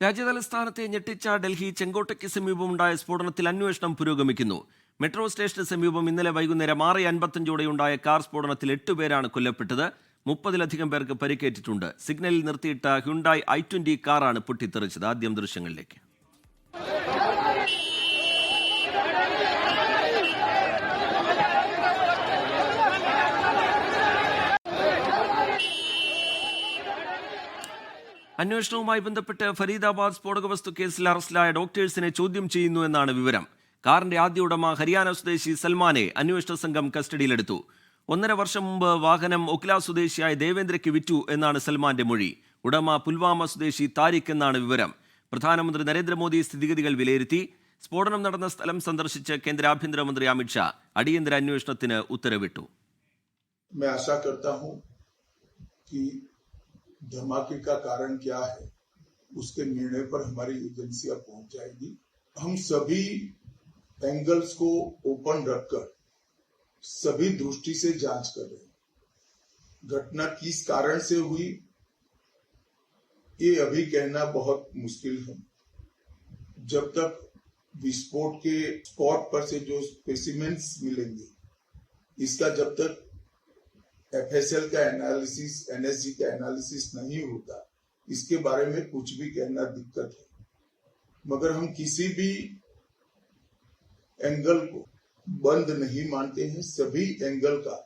രാജ്യതലസ്ഥാനത്തെ ഞെട്ടിച്ച ഡൽഹി ചെങ്കോട്ടയ്ക്ക് സമീപമുണ്ടായ സ്ഫോടനത്തിൽ അന്വേഷണം പുരോഗമിക്കുന്നു. മെട്രോ സ്റ്റേഷന് സമീപം ഇന്നലെ വൈകുന്നേരം 6:55 കാർ സ്ഫോടനത്തിൽ 8 പേരാണ് കൊല്ലപ്പെട്ടത്. 30-ലധികം പേർക്ക് പരിക്കേറ്റിട്ടുണ്ട്. സിഗ്നലിൽ നിർത്തിയിട്ട ഹ്യുണ്ടായി i20 കാറാണ് പൊട്ടിത്തെറിച്ചത്. ആദ്യം ദൃശ്യങ്ങളിലേക്ക്. അന്വേഷണവുമായി ബന്ധപ്പെട്ട് ഫരീദാബാദ് സ്ഫോടക വസ്തു കേസിൽ അറസ്റ്റിലായ ഡോക്ടേഴ്സിനെ ചോദ്യം ചെയ്യുന്നു എന്നാണ് വിവരം. കാറിന്റെ ആദ്യ ഉടമ ഹരിയാന സ്വദേശി സൽമാനെ അന്വേഷണ സംഘം കസ്റ്റഡിയിലെടുത്തു. 1.5 വർഷം മുമ്പ് വാഹനം ഒക്ല സ്വദേശിയായ ദേവേന്ദ്രയ്ക്ക് വിറ്റു എന്നാണ് സൽമാന്റെ മൊഴി. ഉടമ പുൽവാമ സ്വദേശി താരിഖ് എന്നാണ് വിവരം. പ്രധാനമന്ത്രി നരേന്ദ്രമോദി സ്ഥിതിഗതികൾ വിലയിരുത്തി. സ്ഫോടനം നടന്ന സ്ഥലം സന്ദർശിച്ച് കേന്ദ്ര ആഭ്യന്തരമന്ത്രി അമിത്ഷാ അടിയന്തര അന്വേഷണത്തിന് ഉത്തരവിട്ടു. धमाके का कारण क्या है उसके निर्णय पर हमारी एजेंसियां पहुंच जाएगी. हम सभी एंगल्स को ओपन रखकर सभी दृष्टि से जांच कर रहे हैं. घटना किस कारण से हुई ये अभी कहना बहुत मुश्किल है. जब तक विस्फोट के स्पॉट पर से जो स्पेसिमेंस मिलेंगे इसका जब तक FSL का एनालिसिस, NSG का एनालिसिस नहीं होता, इसके बारे में कुछ भी कहना दिक्कत है. मगर हम किसी भी एंगल को बंद नहीं मानते हैं. सभी एंगल का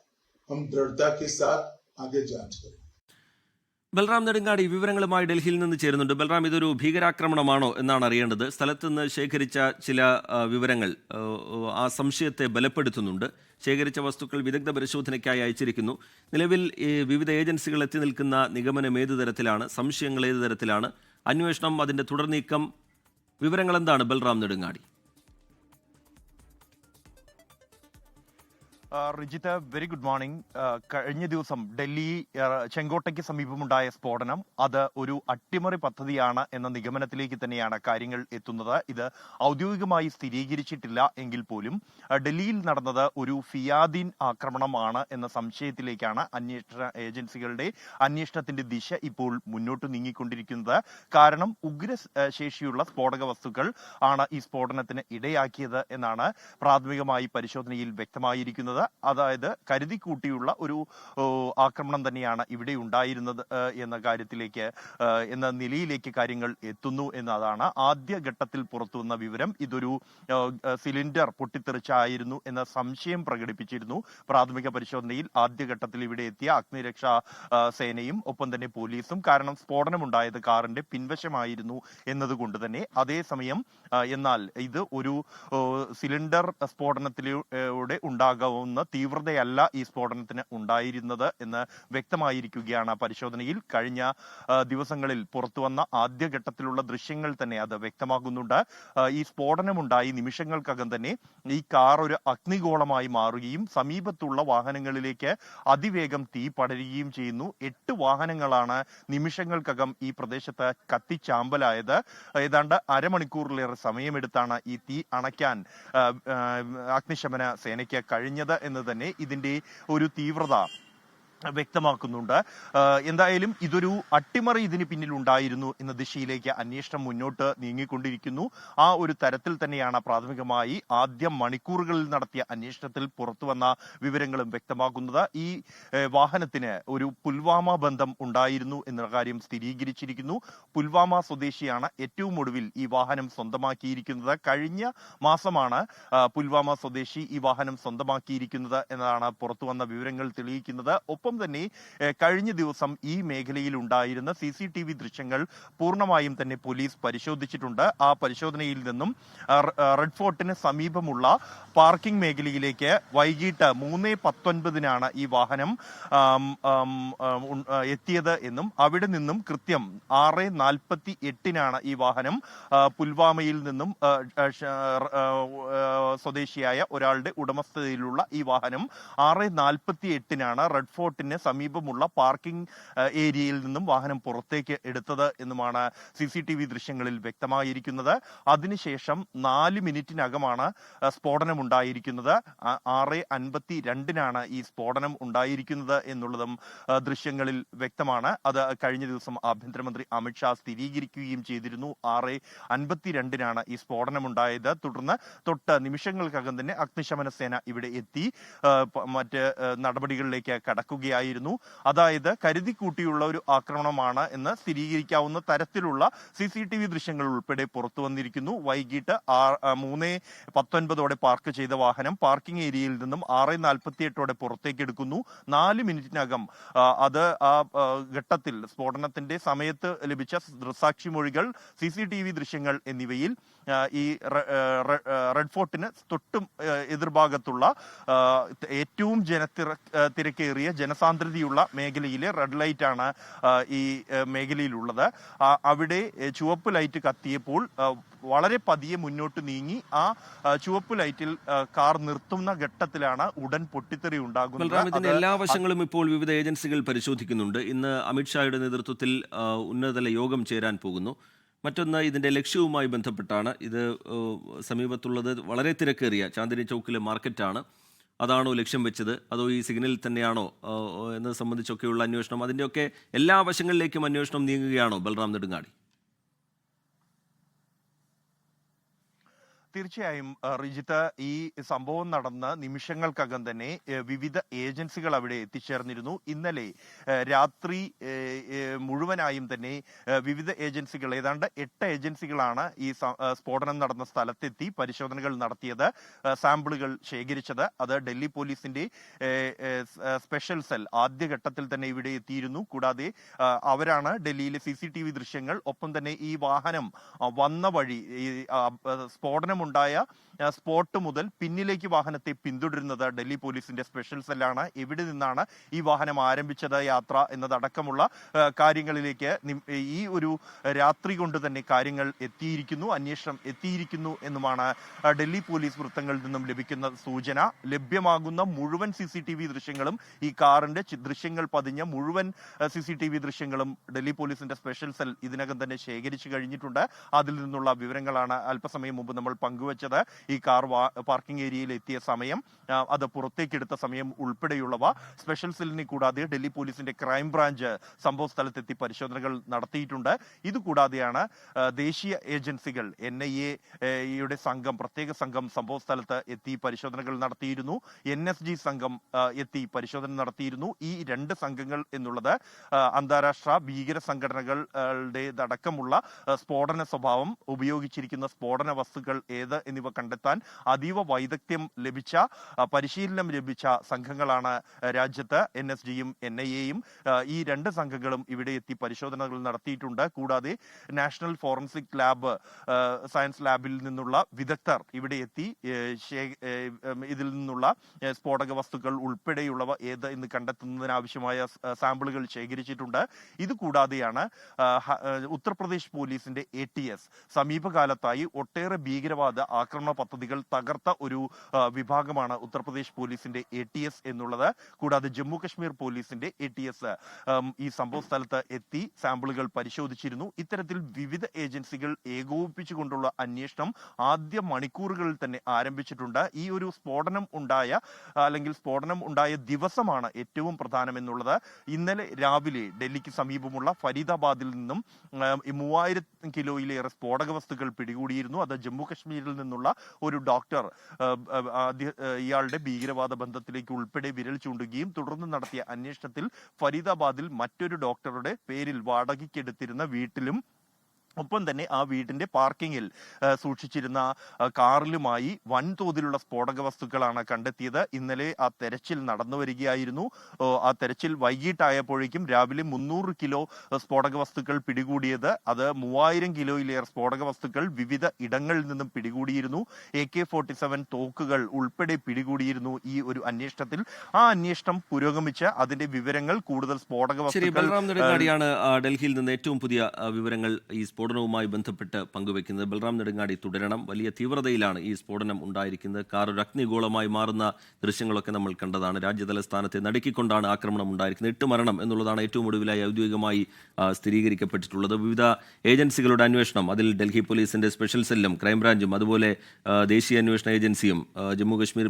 हम दृढ़ता के साथ आगे जांच करें. ബൽറാം നെടുങ്ങാടി വിവരങ്ങളുമായി ഡൽഹിയിൽ നിന്ന് ചേരുന്നുണ്ട്. ബൽറാം, ഇതൊരു ഭീകരാക്രമണമാണോ എന്നാണ് അറിയേണ്ടത്. സ്ഥലത്ത് നിന്ന് ശേഖരിച്ച ചില വിവരങ്ങൾ ആ സംശയത്തെ ബലപ്പെടുത്തുന്നുണ്ട്. ശേഖരിച്ച വസ്തുക്കൾ വിദഗ്ധ പരിശോധനയ്ക്കായി അയച്ചിരിക്കുന്നു. നിലവിൽ വിവിധ ഏജൻസികൾ എത്തി നിൽക്കുന്ന നിഗമനം ഏതു തരത്തിലാണ്, സംശയങ്ങൾ ഏതു തരത്തിലാണ്, അന്വേഷണം, അതിൻ്റെ തുടർനീക്കം, വിവരങ്ങൾ എന്താണ് Balram Nedungadi? Rijith, very good morning. കഴിഞ്ഞ ദിവസം ഡൽഹി ചെങ്കോട്ടയ്ക്ക് സമീപമുണ്ടായ സ്ഫോടനം അത് ഒരു അട്ടിമറി പദ്ധതിയാണ് എന്ന നിഗമനത്തിലേക്ക് തന്നെയാണ് കാര്യങ്ങൾ എത്തുന്നത്. ഇത് ഔദ്യോഗികമായി സ്ഥിരീകരിച്ചിട്ടില്ല എങ്കിൽ പോലും ഡൽഹിയിൽ നടന്നത് ഒരു ഫിയാദീൻ ആക്രമണമാണ് എന്ന സംശയത്തിലേക്കാണ് അന്വേഷണ ഏജൻസികളുടെ അന്വേഷണത്തിന്റെ ദിശ ഇപ്പോൾ മുന്നോട്ട് നീങ്ങിക്കൊണ്ടിരിക്കുന്നത്. കാരണം ഉഗ്രശേഷിയുള്ള സ്ഫോടക വസ്തുക്കൾ ആണ് ഈ സ്ഫോടനത്തിന് ഇടയാക്കിയത് എന്നാണ് പ്രാഥമികമായി പരിശോധനയിൽ വ്യക്തമായിരിക്കുന്നത്. അതായത് കരുതിക്കൂട്ടിയുള്ള ഒരു ആക്രമണം തന്നെയാണ് ഇവിടെ ഉണ്ടായിരുന്നത് എന്ന നിലയിലേക്ക് കാര്യങ്ങൾ എത്തുന്നു എന്നതാണ് ആദ്യഘട്ടത്തിൽ പുറത്തുവന്ന വിവരം. ഇതൊരു സിലിണ്ടർ പൊട്ടിത്തെറിച്ചായിരുന്നു എന്ന സംശയം പ്രകടിപ്പിച്ചിരുന്നു പ്രാഥമിക പരിശോധനയിൽ. ആദ്യഘട്ടത്തിൽ ഇവിടെ എത്തിയ അഗ്നിരക്ഷാ സേനയും ഒപ്പം തന്നെ പോലീസും. കാരണം സ്ഫോടനമുണ്ടായത് കാറിന്റെ പിൻവശമായിരുന്നു എന്നതുകൊണ്ട് തന്നെ. അതേസമയം എന്നാൽ ഇത് ഒരു സിലിണ്ടർ സ്ഫോടനത്തിലൂടെ ഉണ്ടാകാവുന്ന തീവ്രതയല്ല ഈ സ്ഫോടനത്തിന് ഉണ്ടായിരുന്നത് എന്ന് വ്യക്തമായിരിക്കുകയാണ് പരിശോധനയിൽ. കഴിഞ്ഞ ദിവസങ്ങളിൽ പുറത്തുവന്ന ആദ്യഘട്ടത്തിലുള്ള ദൃശ്യങ്ങൾ തന്നെ അത് വ്യക്തമാകുന്നുണ്ട്. ഈ സ്ഫോടനമുണ്ടായി നിമിഷങ്ങൾക്കകം തന്നെ ഈ കാർ ഒരു അഗ്നിഗോളമായി മാറുകയും സമീപത്തുള്ള വാഹനങ്ങളിലേക്ക് അതിവേഗം തീ പടരുകയും ചെയ്യുന്നു. 8 വാഹനങ്ങളാണ് നിമിഷങ്ങൾക്കകം ഈ പ്രദേശത്ത് കത്തിച്ചാമ്പലായത്. ഏതാണ്ട് അരമണിക്കൂറിലേറെ സമയമെടുത്താണ് ഈ തീ അണയ്ക്കാൻ അഗ്നിശമന സേനയ്ക്ക് കഴിഞ്ഞത് എന്ന് തന്നെ ഇതിന്റെ ഒരു തീവ്രത വ്യക്തമാക്കുന്നുണ്ട്. എന്തായാലും ഇതൊരു അട്ടിമറി ഇതിന് പിന്നിൽ ഉണ്ടായിരുന്നു എന്ന ദിശയിലേക്ക് അന്വേഷണം മുന്നോട്ട് നീങ്ങിക്കൊണ്ടിരിക്കുന്നു. ആ ഒരു തരത്തിൽ തന്നെയാണ് പ്രാഥമികമായി ആദ്യ മണിക്കൂറുകളിൽ നടത്തിയ അന്വേഷണത്തിൽ പുറത്തുവന്ന വിവരങ്ങളും വ്യക്തമാക്കുന്നത്. ഈ വാഹനത്തിന് ഒരു പുൽവാമ ബന്ധം ഉണ്ടായിരുന്നു എന്ന കാര്യം സ്ഥിരീകരിച്ചിരിക്കുന്നു. പുൽവാമ സ്വദേശിയാണ് ഏറ്റവും ഒടുവിൽ ഈ വാഹനം സ്വന്തമാക്കിയിരിക്കുന്നത്. കഴിഞ്ഞ മാസമാണ് പുൽവാമ സ്വദേശി ഈ വാഹനം സ്വന്തമാക്കിയിരിക്കുന്നത് എന്നതാണ് പുറത്തുവന്ന വിവരങ്ങൾ തെളിയിക്കുന്നത്. ഒപ്പം തന്നെ കഴിഞ്ഞ ദിവസം ഈ മേഖലയിൽ ഉണ്ടായിരുന്ന CCTV ദൃശ്യങ്ങൾ പൂർണ്ണമായും തന്നെ പോലീസ് പരിശോധിച്ചിട്ടുണ്ട്. ആ പരിശോധനയിൽ നിന്നും റെഡ് ഫോർട്ടിന് സമീപമുള്ള പാർക്കിംഗ് മേഖലയിലേക്ക് വൈകിട്ട് 3:19 ഈ വാഹനം എത്തിയത് എന്നും അവിടെ നിന്നും കൃത്യം 6:48 ഈ വാഹനം പുൽവാമയിൽ നിന്നും സ്വദേശിയായ ഒരാളുടെ ഉടമസ്ഥതയിലുള്ള ഈ വാഹനം 6:48 റെഡ് ഫോർട്ട് എയർപോർട്ടിന് സമീപമുള്ള പാർക്കിംഗ് ഏരിയയിൽ നിന്നും വാഹനം പുറത്തേക്ക് എടുത്തത് എന്നുമാണ് CCTV ദൃശ്യങ്ങളിൽ വ്യക്തമായിരിക്കുന്നത്. അതിനുശേഷം 4 മിനിറ്റിനകമാണ് സ്ഫോടനം ഉണ്ടായിരിക്കുന്നത്. 6:52 ഈ സ്ഫോടനം ഉണ്ടായിരിക്കുന്നത് എന്നുള്ളതും ദൃശ്യങ്ങളിൽ വ്യക്തമാണ്. അത് കഴിഞ്ഞ ദിവസം ആഭ്യന്തരമന്ത്രി അമിത്ഷാ സ്ഥിരീകരിക്കുകയും ചെയ്തിരുന്നു. 6:52 ഈ സ്ഫോടനം ഉണ്ടായത്. തുടർന്ന് തൊട്ട് നിമിഷങ്ങൾക്കകം തന്നെ അഗ്നിശമന സേന ഇവിടെ എത്തി മറ്റ് നടപടികളിലേക്ക് കടക്കുകയായിരുന്നു. അതായത് കരുതി കൂട്ടിയുള്ള ഒരു ആക്രമണമാണ് എന്ന് സ്ഥിരീകരിക്കാവുന്ന തരത്തിലുള്ള CCTV ദൃശ്യങ്ങൾ ഉൾപ്പെടെ പുറത്തു വന്നിരിക്കുന്നു. വൈകിട്ട് 3:19 പാർക്ക് ചെയ്ത വാഹനം പാർക്കിംഗ് ഏരിയയിൽ നിന്നും 6:48 പുറത്തേക്ക് എടുക്കുന്നു. 4 മിനിറ്റിനകം അത് ആ ഘട്ടത്തിൽ സ്ഫോടനത്തിന്റെ സമയത്ത് ലഭിച്ച ദൃക്സാക്ഷി മൊഴികൾ, CCTV ദൃശ്യങ്ങൾ എന്നിവയിൽ ഈ റെഡ് ഫോർട്ടിന് തൊട്ടും എതിർഭാഗത്തുള്ള ഏറ്റവും തിരക്കേറിയ ജനസാന്ദ്രതയുള്ള മേഖലയിലെ റെഡ് ലൈറ്റ് ആണ് ഈ മേഖലയിലുള്ളത്. അവിടെ ചുവപ്പ് ലൈറ്റ് കത്തിയപ്പോൾ വളരെ പതിയെ മുന്നോട്ട് നീങ്ങി ആ ചുവപ്പ് ലൈറ്റിൽ കാർ നിർത്തുന്ന ഘട്ടത്തിലാണ് ഉടൻ പൊട്ടിത്തെറി ഉണ്ടാകുന്നത്. എല്ലാ വശങ്ങളും ഇപ്പോൾ വിവിധ ഏജൻസികൾ പരിശോധിക്കുന്നുണ്ട്. ഇന്ന് അമിത്ഷായുടെ നേതൃത്വത്തിൽ ഉന്നതതല യോഗം ചേരാൻ പോകുന്നു. മറ്റൊന്ന് ഇതിന്റെ ലക്ഷ്യവുമായി ബന്ധപ്പെട്ടാണ്. ഇത് സമീപത്തുള്ളത് വളരെ തിരക്കേറിയ ചാന്ദിനി ചൗക്കിലെ മാർക്കറ്റാണ്. അതാണോ ലക്ഷ്യം വെച്ചത്, അതോ ഈ സിഗ്നലിൽ തന്നെയാണോ എന്നത് സംബന്ധിച്ചൊക്കെയുള്ള അന്വേഷണം, അതിൻ്റെയൊക്കെ എല്ലാ വശങ്ങളിലേക്കും അന്വേഷണം നീങ്ങുകയാണോ ബൽറാം നെടുങ്ങാടി? തീർച്ചയായും റിജിത്ത്, ഈ സംഭവം നടന്ന നിമിഷങ്ങൾക്കകം തന്നെ വിവിധ ഏജൻസികൾ അവിടെ എത്തിച്ചേർന്നിരുന്നു. ഇന്നലെ രാത്രി മുഴുവനായും തന്നെ വിവിധ ഏജൻസികൾ, ഏതാണ്ട് 8 ഏജൻസികളാണ് ഈ സ്ഫോടനം നടന്ന സ്ഥലത്തെത്തി പരിശോധനകൾ നടത്തിയത്, സാമ്പിളുകൾ ശേഖരിച്ചത്. അത് ഡൽഹി പോലീസിന്റെ സ്പെഷ്യൽ സെൽ ആദ്യഘട്ടത്തിൽ തന്നെ ഇവിടെ എത്തിയിരുന്നു. കൂടാതെ അവരാണ് ഡൽഹിയിലെ CCTV ദൃശ്യങ്ങൾ, ഒപ്പം തന്നെ ഈ വാഹനം വന്ന വഴി, ഈ സ്ഫോടനം ഉണ്ടായ സ്പോട്ട് മുതൽ പിന്നിലേക്ക് വാഹനത്തെ പിന്തുടരുന്നത് ഡൽഹി പോലീസിന്റെ സ്പെഷ്യൽ സെല്ലാണ്. എവിടെ നിന്നാണ് ഈ വാഹനം ആരംഭിച്ചത് യാത്ര എന്നതടക്കമുള്ള കാര്യങ്ങളിലേക്ക് ഈ ഒരു രാത്രി കൊണ്ട് തന്നെ കാര്യങ്ങൾ എത്തിയിരിക്കുന്നു, അന്വേഷണം എത്തിയിരിക്കുന്നു എന്നുമാണ് ഡൽഹി പോലീസ് വൃത്തങ്ങളിൽ നിന്നും ലഭിക്കുന്ന സൂചന. ലഭ്യമാകുന്ന മുഴുവൻ CCTV ദൃശ്യങ്ങളും, ഈ കാറിന്റെ ദൃശ്യങ്ങൾ പതിഞ്ഞ മുഴുവൻ CCTV ദൃശ്യങ്ങളും ഡൽഹി പോലീസിന്റെ സ്പെഷ്യൽ സെൽ ഇതിനകം തന്നെ ശേഖരിച്ചു കഴിഞ്ഞിട്ടുണ്ട്. അതിൽ നിന്നുള്ള വിവരങ്ങളാണ് അല്പസമയം മുമ്പ് നമ്മൾ പങ്കുവച്ചത്. ഈ കാർ പാർക്കിംഗ് ഏരിയയിൽ എത്തിയ സമയം, അത് പുറത്തേക്കെടുത്ത സമയം ഉൾപ്പെടെയുള്ളവ സ്പെഷ്യൽ സെല്ലിനെ കൂടാതെ ഡൽഹി പോലീസിന്റെ ക്രൈം ബ്രാഞ്ച് സംഭവ സ്ഥലത്തെത്തി പരിശോധനകൾ നടത്തിയിട്ടുണ്ട്. ഇതുകൂടാതെയാണ് ദേശീയ ഏജൻസികൾ, NIA-യുടെ സംഘം, പ്രത്യേക സംഘം സംഭവ സ്ഥലത്ത് എത്തി പരിശോധനകൾ നടത്തിയിരുന്നു. NSG സംഘം എത്തി പരിശോധന നടത്തിയിരുന്നു. ഈ 2 സംഘങ്ങൾ എന്നുള്ളത് അന്താരാഷ്ട്ര ഭീകര സംഘടനകളുടേതടക്കമുള്ള സ്ഫോടന സ്വഭാവം, ഉപയോഗിച്ചിരിക്കുന്ന സ്ഫോടന വസ്തുക്കൾ ഏത് എന്നിവ കണ്ടെത്താൻ അതീവ വൈദഗ്ധ്യം ലഭിച്ച, പരിശീലനം ലഭിച്ച സംഘങ്ങളാണ് രാജ്യത്ത്. NSG-യും NIA-യും ഈ 2 സംഘങ്ങളും ഇവിടെ എത്തി പരിശോധനകൾ നടത്തിയിട്ടുണ്ട്. കൂടാതെ നാഷണൽ ഫോറൻസിക് ലാബ്, സയൻസ് ലാബിൽ നിന്നുള്ള വിദഗ്ധർ ഇവിടെ എത്തി ഇതിൽ നിന്നുള്ള സ്ഫോടക വസ്തുക്കൾ ഉൾപ്പെടെയുള്ളവ ഏത് എന്ന് കണ്ടെത്തുന്നതിനാവശ്യമായ സാമ്പിളുകൾ ശേഖരിച്ചിട്ടുണ്ട്. ഇതുകൂടാതെയാണ് ഉത്തർപ്രദേശ് പോലീസിന്റെ ATS സമീപകാലത്തായി ഒട്ടേറെ ഭീകരവാദ ആക്രമണ പദ്ധതികൾ തകർത്ത ഒരു വിഭാഗമാണ് ഉത്തർപ്രദേശ് പോലീസിന്റെ ATS എന്നുള്ളത്. കൂടാതെ ജമ്മു കശ്മീർ പോലീസിന്റെ ATS ഈ സംഭവ സ്ഥലത്ത് എത്തി സാമ്പിളുകൾ പരിശോധിച്ചിരുന്നു. ഇത്തരത്തിൽ വിവിധ ഏജൻസികൾ ഏകോപിപ്പിച്ചുകൊണ്ടുള്ള അന്വേഷണം ആദ്യ മണിക്കൂറുകളിൽ തന്നെ ആരംഭിച്ചിട്ടുണ്ട്. ഈ ഒരു സ്ഫോടനം ഉണ്ടായ ദിവസമാണ് ഏറ്റവും പ്രധാനമെന്നുള്ളത്. ഇന്നലെ രാവിലെ ഡൽഹിക്ക് സമീപമുള്ള ഫരീദാബാദിൽ നിന്നും 3000 കിലോയിലേറെ സ്ഫോടക വസ്തുക്കൾ പിടികൂടിയിരുന്നു. അത് ജമ്മു കശ്മീരിൽ നിന്നുള്ള ഒരു ഡോക്ടർ ഇയാളുടെ ഭീകരവാദ ബന്ധത്തിലേക്ക് ഉൾപ്പെടെ വിരൽ ചൂണ്ടുകയും തുടർന്ന് നടത്തിയ അന്വേഷണത്തിൽ ഫരീദാബാദിൽ മറ്റൊരു ഡോക്ടറുടെ പേരിൽ വാടകയ്ക്കെടുത്തിരുന്ന വീട്ടിലും ഒപ്പം തന്നെ ആ വീടിന്റെ പാർക്കിങ്ങിൽ സൂക്ഷിച്ചിരുന്ന കാറിലുമായി വൻതോതിലുള്ള സ്ഫോടക വസ്തുക്കളാണ് കണ്ടെത്തിയത്. ഇന്നലെ ആ തെരച്ചിൽ നടന്നു വരികയായിരുന്നു. ആ തെരച്ചിൽ വൈകിട്ടായപ്പോഴേക്കും രാവിലെ 300 കിലോ സ്ഫോടക വസ്തുക്കൾ പിടികൂടിയത്. അത് 3000 കിലോയിലേറെ സ്ഫോടക വസ്തുക്കൾ വിവിധ ഇടങ്ങളിൽ നിന്നും പിടികൂടിയിരുന്നു. AK-47 തോക്കുകൾ ഉൾപ്പെടെ പിടികൂടിയിരുന്നു ഈ ഒരു അന്വേഷണത്തിൽ. ആ അന്വേഷണം പുരോഗമിച്ച് അതിന്റെ വിവരങ്ങൾ കൂടുതൽ സ്ഫോടക വസ്തുക്കൾ ഡൽഹിയിൽ നിന്ന് ഏറ്റവും പുതിയ വിവരങ്ങൾ ഈ സ്ഫോടനവുമായി ബന്ധപ്പെട്ട് പങ്കുവെക്കുന്നത്. ബൽറാം നെടുങ്ങാടി തുടരണം. വലിയ തീവ്രതയിലാണ് ഈ സ്ഫോടനം ഉണ്ടായിരിക്കുന്നത്. കാർ ഒരു അഗ്നിഗോളമായി മാറുന്ന ദൃശ്യങ്ങളൊക്കെ നമ്മൾ കണ്ടതാണ്. രാജ്യതലസ്ഥാനത്തെ നടുക്കിക്കൊണ്ടാണ് ആക്രമണം ഉണ്ടായിരിക്കുന്നത്. 8 മരണം എന്നുള്ളതാണ് ഏറ്റവും ഒടുവിലായി ഔദ്യോഗികമായി സ്ഥിരീകരിക്കപ്പെട്ടിട്ടുള്ളത്. വിവിധ ഏജൻസികളുടെ അന്വേഷണം, അതിൽ ഡൽഹി പോലീസിന്റെ സ്പെഷ്യൽ സെല്ലും ക്രൈംബ്രാഞ്ചും അതുപോലെ ദേശീയ അന്വേഷണ ഏജൻസിയും ജമ്മു കശ്മീർ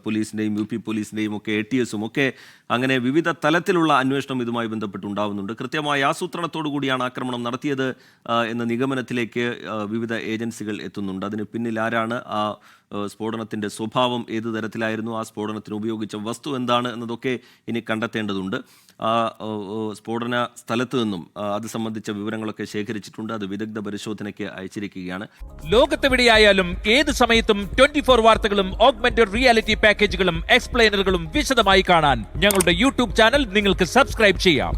പോലീസിന്റെയും UP പോലീസിന്റെയും ഒക്കെ ATS-ഉം ഒക്കെ അങ്ങനെ വിവിധ തലത്തിലുള്ള അന്വേഷണം ഇതുമായി ബന്ധപ്പെട്ടുണ്ടാവുന്നുണ്ട്. കൃത്യമായ ആസൂത്രണത്തോടു കൂടിയാണ് ആക്രമണം നടത്തിയത് എന്ന നിഗമനത്തിലേക്ക് വിവിധ ഏജൻസികൾ എത്തുന്നുണ്ട്. അതിന് പിന്നിൽ ആരാണ്, ആ സ്ഫോടനത്തിന്റെ സ്വഭാവം ഏത് തരത്തിലായിരുന്നു, ആ സ്ഫോടനത്തിന് ഉപയോഗിച്ച വസ്തു എന്താണ് എന്നതൊക്കെ ഇനി കണ്ടെത്തേണ്ടതുണ്ട്. സ്ഫോടന സ്ഥലത്ത് നിന്നും അത് സംബന്ധിച്ച വിവരങ്ങളൊക്കെ ശേഖരിച്ചിട്ടുണ്ട്. അത് വിദഗ്ധ പരിശോധനയ്ക്ക് അയച്ചിരിക്കുകയാണ്. ലോകത്തെവിടെയായാലും ഏത് സമയത്തും 24 വാർത്തകളും ഓഗ്മെന്റഡ് റിയാലിറ്റി പാക്കേജുകളും എക്സ്പ്ലെയിനറുകളും വിശദമായി കാണാൻ ഞങ്ങളുടെ YouTube ചാനൽ നിങ്ങൾക്ക് സബ്സ്ക്രൈബ് ചെയ്യാം.